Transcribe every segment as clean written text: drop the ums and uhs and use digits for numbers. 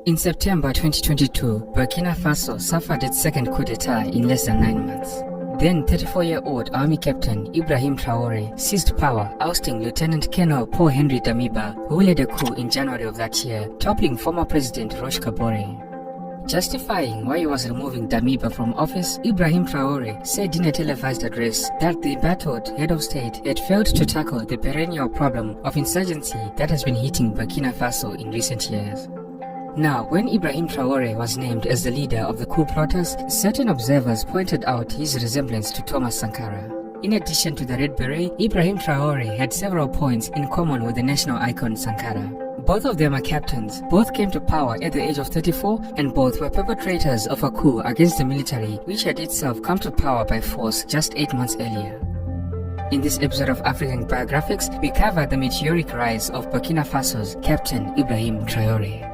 In September 2022, Burkina Faso suffered its second coup d'etat in less than 9 months. Then 34-year-old army captain Ibrahim Traoré seized power, ousting Lieutenant Colonel Paul-Henri Damiba, who led a coup in January of that year, toppling former President Roch Kabore. Justifying why he was removing Damiba from office, Ibrahim Traoré said in a televised address that the embattled head of state had failed to tackle the perennial problem of insurgency that has been hitting Burkina Faso in recent years. Now, when Ibrahim Traoré was named as the leader of the coup plotters, certain observers pointed out his resemblance to Thomas Sankara. In addition to the red beret, Ibrahim Traoré had several points in common with the national icon Sankara. Both of them are captains, both came to power at the age of 34, and both were perpetrators of a coup against the military, which had itself come to power by force just 8 months earlier. In this episode of African Biographics, we cover the meteoric rise of Burkina Faso's Captain Ibrahim Traoré.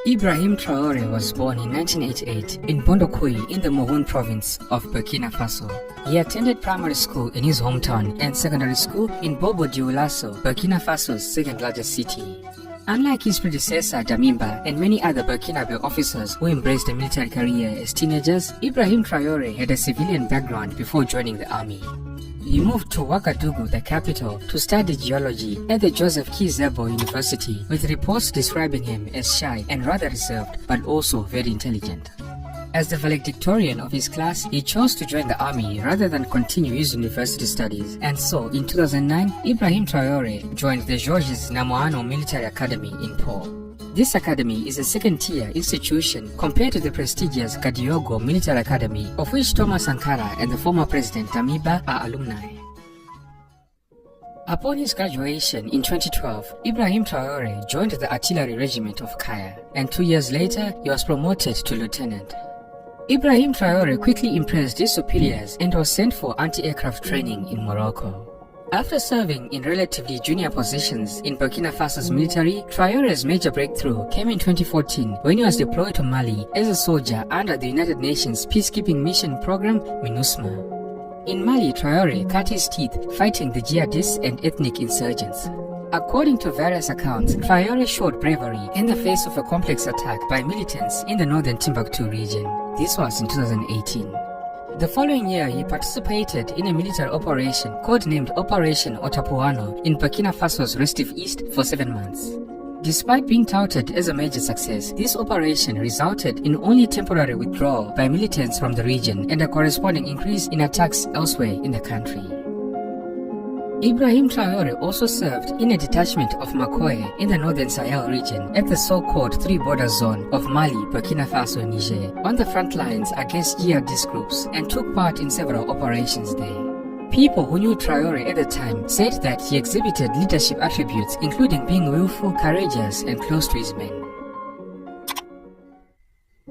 Ibrahim Traoré was born in 1988 in Bondokouy in the Mohun province of Burkina Faso. He attended primary school in his hometown and secondary school in Bobo-Dioulasso, Burkina Faso's second largest city. Unlike his predecessor Damiba and many other Burkinabe officers who embraced a military career as teenagers, Ibrahim Traoré had a civilian background before joining the army. He moved to Ouagadougou, the capital, to study geology at the Joseph Kizerbo University, with reports describing him as shy and rather reserved, but also very intelligent. As the valedictorian of his class, he chose to join the army rather than continue his university studies, and so in 2009, Ibrahim Traoré joined the Georges Namoano Military Academy in Po. This academy is a second-tier institution compared to the prestigious Kadiogo Military Academy, of which Thomas Sankara and the former President Damiba are alumni. Upon his graduation in 2012, Ibrahim Traoré joined the artillery regiment of Kaya, and 2 years later, he was promoted to lieutenant. Ibrahim Traoré quickly impressed his superiors and was sent for anti-aircraft training in Morocco. After serving in relatively junior positions in Burkina Faso's military, Traoré's major breakthrough came in 2014 when he was deployed to Mali as a soldier under the United Nations peacekeeping mission program MINUSMA. In Mali, Traoré cut his teeth fighting the jihadists and ethnic insurgents. According to various accounts, Traoré showed bravery in the face of a complex attack by militants in the northern Timbuktu region. This was in 2018. The following year, he participated in a military operation codenamed Operation Otapuano in Burkina Faso's restive east for 7 months. Despite being touted as a major success, this operation resulted in only temporary withdrawal by militants from the region and a corresponding increase in attacks elsewhere in the country. Ibrahim Traoré also served in a detachment of Makoye in the northern Sahel region at the so-called three-border zone of Mali, Burkina Faso and Niger, on the front lines against jihadist groups, and took part in several operations there. People who knew Traoré at the time said that he exhibited leadership attributes including being willful, courageous and close to his men.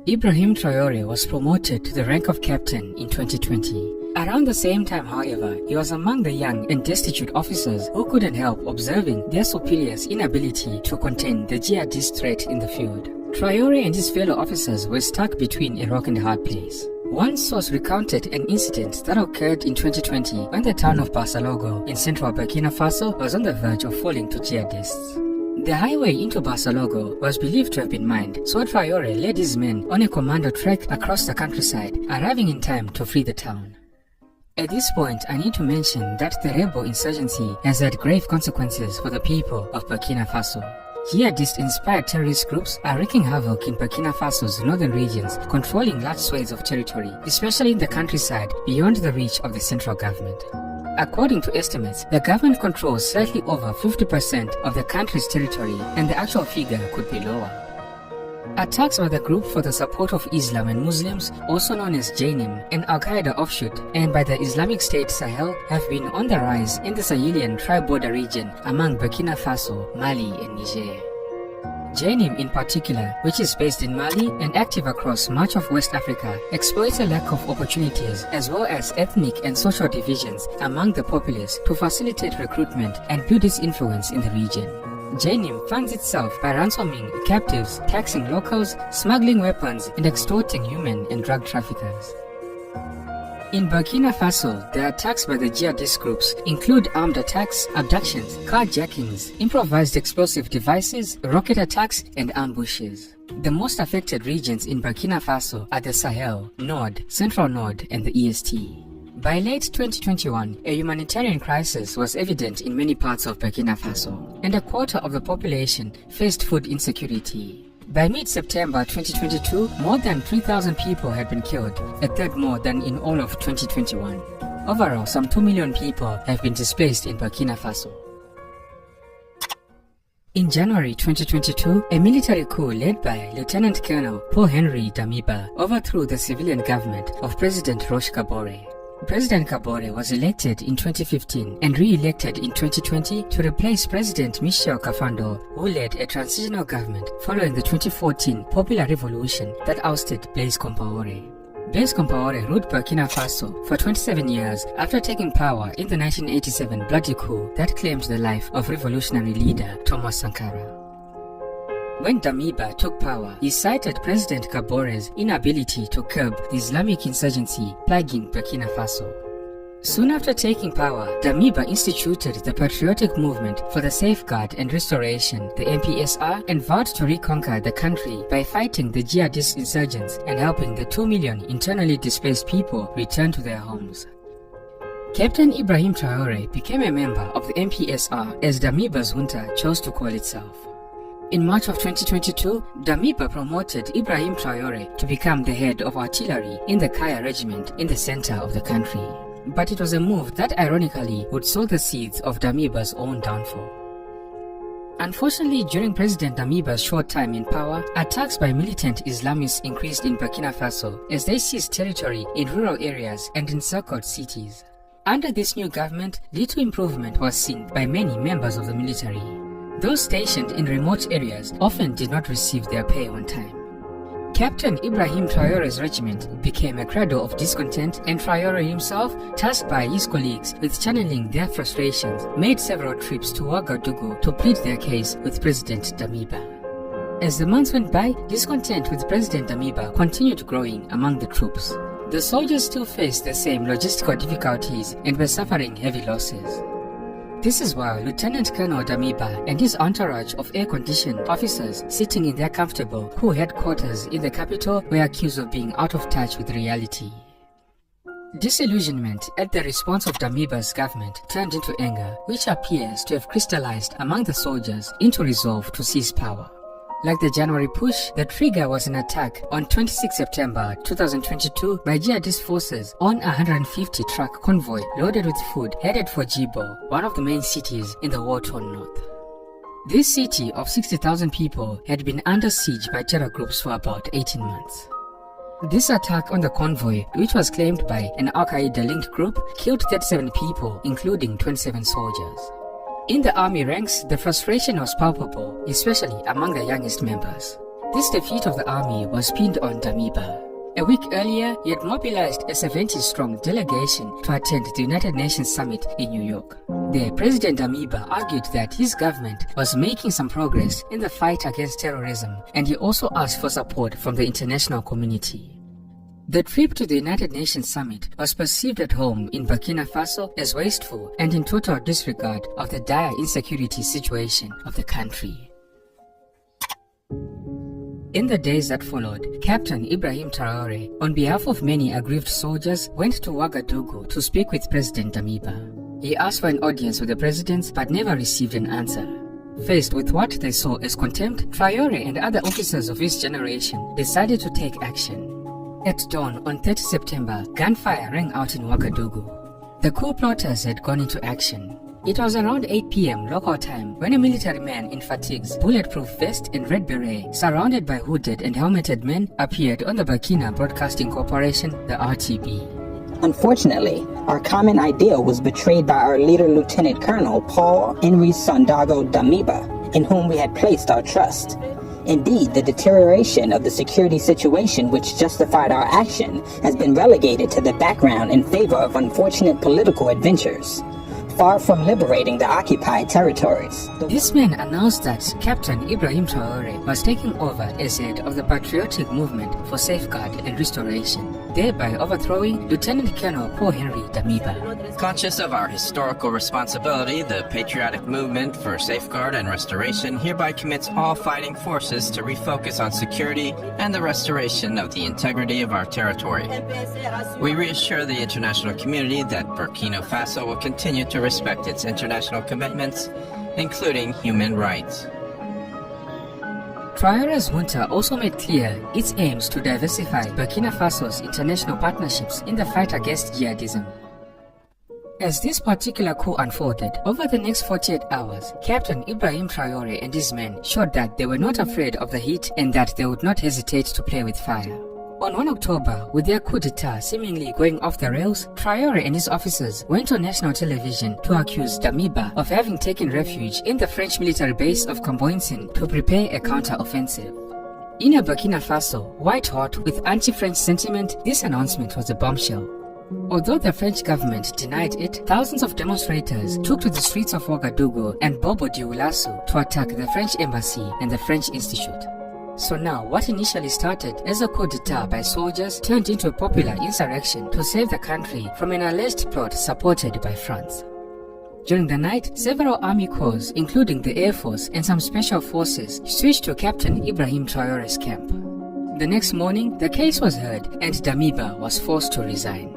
Ibrahim Traoré was promoted to the rank of captain in 2020. Around the same time, however, he was among the young and destitute officers who couldn't help observing their superiors' inability to contain the jihadist threat in the field. Traoré and his fellow officers were stuck between a rock and a hard place. One source recounted an incident that occurred in 2020 when the town of Basalogo in central Burkina Faso was on the verge of falling to jihadists. The highway into Basalogo was believed to have been mined, so Traoré led his men on a commando trek across the countryside, arriving in time to free the town. At this point, I need to mention that the rebel insurgency has had grave consequences for the people of Burkina Faso. Jihadist-inspired terrorist groups are wreaking havoc in Burkina Faso's northern regions, controlling large swathes of territory, especially in the countryside beyond the reach of the central government. According to estimates, the government controls slightly over 50% of the country's territory, and the actual figure could be lower. Attacks by the Group for the Support of Islam and Muslims, also known as JNIM, an Al-Qaeda offshoot, and by the Islamic State Sahel have been on the rise in the Sahelian tri-border region among Burkina Faso, Mali and Niger. JNIM in particular, which is based in Mali and active across much of West Africa, exploits a lack of opportunities as well as ethnic and social divisions among the populace to facilitate recruitment and build its influence in the region. JNIM funds itself by ransoming captives, taxing locals, smuggling weapons, and extorting human and drug traffickers. In Burkina Faso, the attacks by the jihadist groups include armed attacks, abductions, carjackings, improvised explosive devices, rocket attacks, and ambushes. The most affected regions in Burkina Faso are the Sahel, Nord, Central Nord, and the EST. By late 2021, a humanitarian crisis was evident in many parts of Burkina Faso, and a quarter of the population faced food insecurity. By mid-September 2022, more than 3,000 people had been killed, a third more than in all of 2021. Overall, some 2 million people have been displaced in Burkina Faso. In January 2022, a military coup led by Lieutenant Colonel Paul-Henri Damiba overthrew the civilian government of President Roch Kabore. President Kabore was elected in 2015 and re-elected in 2020 to replace President Michel Kafando, who led a transitional government following the 2014 popular revolution that ousted Blaise Compaoré. Blaise Compaoré ruled Burkina Faso for 27 years after taking power in the 1987 bloody coup that claimed the life of revolutionary leader Thomas Sankara. When Damiba took power, he cited President Kabore's inability to curb the Islamic insurgency plaguing Burkina Faso. Soon after taking power, Damiba instituted the Patriotic Movement for the Safeguard and Restoration, the MPSR, and vowed to reconquer the country by fighting the jihadist insurgents and helping the 2 million internally displaced people return to their homes. Captain Ibrahim Traoré became a member of the MPSR as Damiba's junta chose to call itself. In March of 2022, Damiba promoted Ibrahim Traoré to become the head of artillery in the Kaya regiment in the center of the country. But it was a move that ironically would sow the seeds of Damiba's own downfall. Unfortunately, during President Damiba's short time in power, attacks by militant Islamists increased in Burkina Faso as they seized territory in rural areas and encircled cities. Under this new government, little improvement was seen by many members of the military. Those stationed in remote areas often did not receive their pay on time. Captain Ibrahim Traore's regiment became a cradle of discontent, and Traore himself, tasked by his colleagues with channeling their frustrations, made several trips to Ouagadougou to plead their case with President Damiba. As the months went by, discontent with President Damiba continued growing among the troops. The soldiers still faced the same logistical difficulties and were suffering heavy losses. This is why Lieutenant Colonel Damiba and his entourage of air-conditioned officers sitting in their comfortable coup headquarters in the capital were accused of being out of touch with reality. Disillusionment at the response of Damiba's government turned into anger, which appears to have crystallized among the soldiers into resolve to seize power. Like the January push, the trigger was an attack on 26 September 2022 by jihadist forces on a 150-truck convoy loaded with food headed for Djibo, one of the main cities in the war-torn north. This city of 60,000 people had been under siege by terror groups for about 18 months. This attack on the convoy, which was claimed by an Al-Qaeda-linked group, killed 37 people, including 27 soldiers. In the army ranks, the frustration was palpable, especially among the youngest members. This defeat of the army was pinned on Damiba. A week earlier, he had mobilized a 70-strong delegation to attend the United Nations Summit in New York. There, President Damiba argued that his government was making some progress in the fight against terrorism, and he also asked for support from the international community. The trip to the United Nations Summit was perceived at home in Burkina Faso as wasteful and in total disregard of the dire insecurity situation of the country. In the days that followed, Captain Ibrahim Traore, on behalf of many aggrieved soldiers, went to Ouagadougou to speak with President Damiba. He asked for an audience with the president but never received an answer. Faced with what they saw as contempt, Traore and other officers of his generation decided to take action. At dawn on 30 September, gunfire rang out in Ouagadougou. The coup plotters had gone into action. It was around 8 p.m. local time when a military man in fatigues, bulletproof vest and red beret, surrounded by hooded and helmeted men, appeared on the Burkina Broadcasting Corporation, the RTB. Unfortunately, our common ideal was betrayed by our leader, Lieutenant Colonel Paul-Henri Damiba, in whom we had placed our trust. Indeed, the deterioration of the security situation which justified our action has been relegated to the background in favor of unfortunate political adventures, far from liberating the occupied territories. This man announced that Captain Ibrahim Traore was taking over as head of the Patriotic Movement for Safeguard and Restoration. thereby overthrowing Lieutenant Colonel Paul-Henri Damiba. Conscious of our historical responsibility, the Patriotic Movement for Safeguard and Restoration hereby commits all fighting forces to refocus on security and the restoration of the integrity of our territory. We reassure the international community that Burkina Faso will continue to respect its international commitments, including human rights. Traore's junta also made clear its aims to diversify Burkina Faso's international partnerships in the fight against jihadism. As this particular coup unfolded, over the next 48 hours, Captain Ibrahim Traore and his men showed that they were not afraid of the heat and that they would not hesitate to play with fire. On 1 October, with their coup d'etat seemingly going off the rails, Traore and his officers went on national television to accuse Damiba of having taken refuge in the French military base of Camboinsin to prepare a counter-offensive. In a Burkina Faso, white-hot with anti-French sentiment, this announcement was a bombshell. Although the French government denied it, thousands of demonstrators took to the streets of Ouagadougou and Bobo-Dioulasso to attack the French embassy and the French Institute. So now, what initially started as a coup d'etat by soldiers turned into a popular insurrection to save the country from an alleged plot supported by France. During the night, several army corps, including the Air Force and some special forces, switched to Captain Ibrahim Traore's camp. The next morning, the case was heard and Damiba was forced to resign.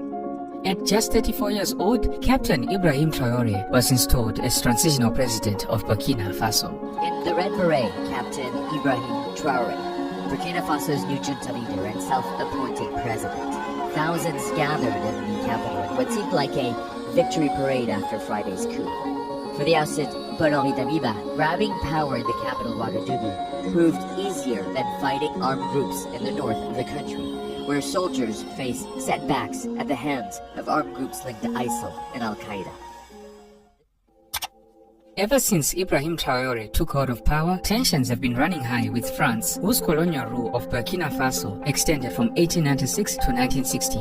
At just 34 years old, Captain Ibrahim Traore was installed as transitional president of Burkina Faso. In the Red Beret, Captain Ibrahim Traore, Burkina Faso's new junta leader and self-appointed president. Thousands gathered in the capital in what seemed like a victory parade after Friday's coup. For the ousted Paul-Henri Damiba, grabbing power in the capital Ouagadougou proved easier than fighting armed groups in the north of the country, where soldiers face setbacks at the hands of armed groups linked to ISIL and Al-Qaeda. Ever since Ibrahim Traore took hold of power, tensions have been running high with France, whose colonial rule of Burkina Faso extended from 1896 to 1960.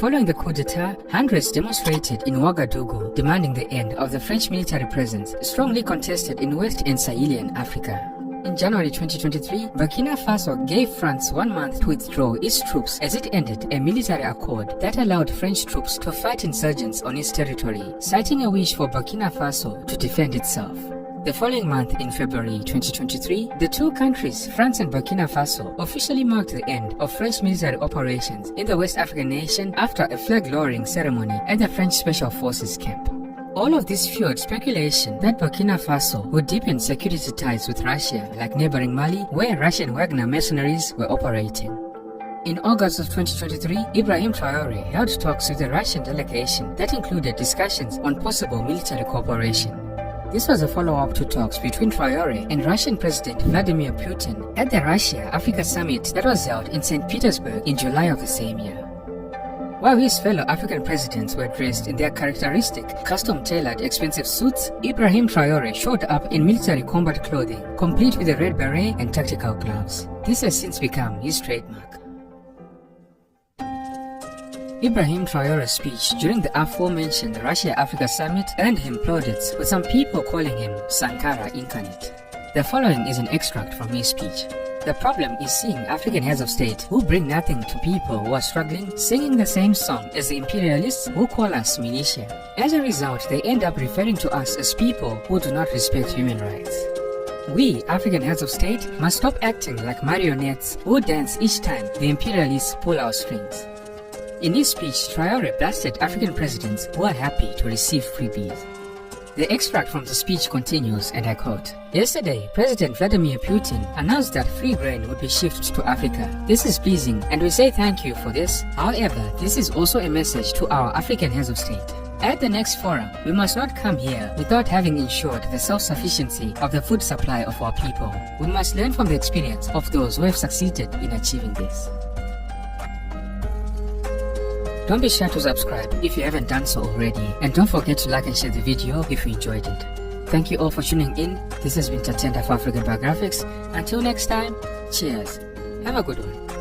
Following the coup d'etat, hundreds demonstrated in Ouagadougou demanding the end of the French military presence, strongly contested in West and Sahelian Africa. In January 2023, Burkina Faso gave France 1 month to withdraw its troops as it ended a military accord that allowed French troops to fight insurgents on its territory, citing a wish for Burkina Faso to defend itself. The following month, in February 2023, the two countries, France and Burkina Faso, officially marked the end of French military operations in the West African nation after a flag-lowering ceremony at the French Special Forces camp. All of this fueled speculation that Burkina Faso would deepen security ties with Russia, like neighboring Mali, where Russian Wagner mercenaries were operating. In August of 2023, Ibrahim Traore held talks with the Russian delegation that included discussions on possible military cooperation. This was a follow-up to talks between Traore and Russian President Vladimir Putin at the Russia-Africa Summit that was held in St. Petersburg in July of the same year. While his fellow African presidents were dressed in their characteristic, custom-tailored expensive suits, Ibrahim Traore showed up in military combat clothing, complete with a red beret and tactical gloves. This has since become his trademark. Ibrahim Traore's speech during the aforementioned Russia-Africa Summit earned him plaudits, with some people calling him Sankara incarnate. The following is an extract from his speech. The problem is seeing African heads of state who bring nothing to people who are struggling singing the same song as the imperialists who call us militia. As a result, they end up referring to us as people who do not respect human rights. We, African heads of state, must stop acting like marionettes who dance each time the imperialists pull our strings. In his speech, Traore blasted African presidents who are happy to receive freebies. The extract from the speech continues, and I quote, "Yesterday, President Vladimir Putin announced that free grain would be shipped to Africa. This is pleasing, and we say thank you for this. However, this is also a message to our African heads of state. At the next forum, we must not come here without having ensured the self-sufficiency of the food supply of our people. We must learn from the experience of those who have succeeded in achieving this." Don't be shy to subscribe if you haven't done so already, and don't forget to like and share the video if you enjoyed it. Thank you all for tuning in. This has been Tatenda for African Biographics. Until next time, cheers. Have a good one.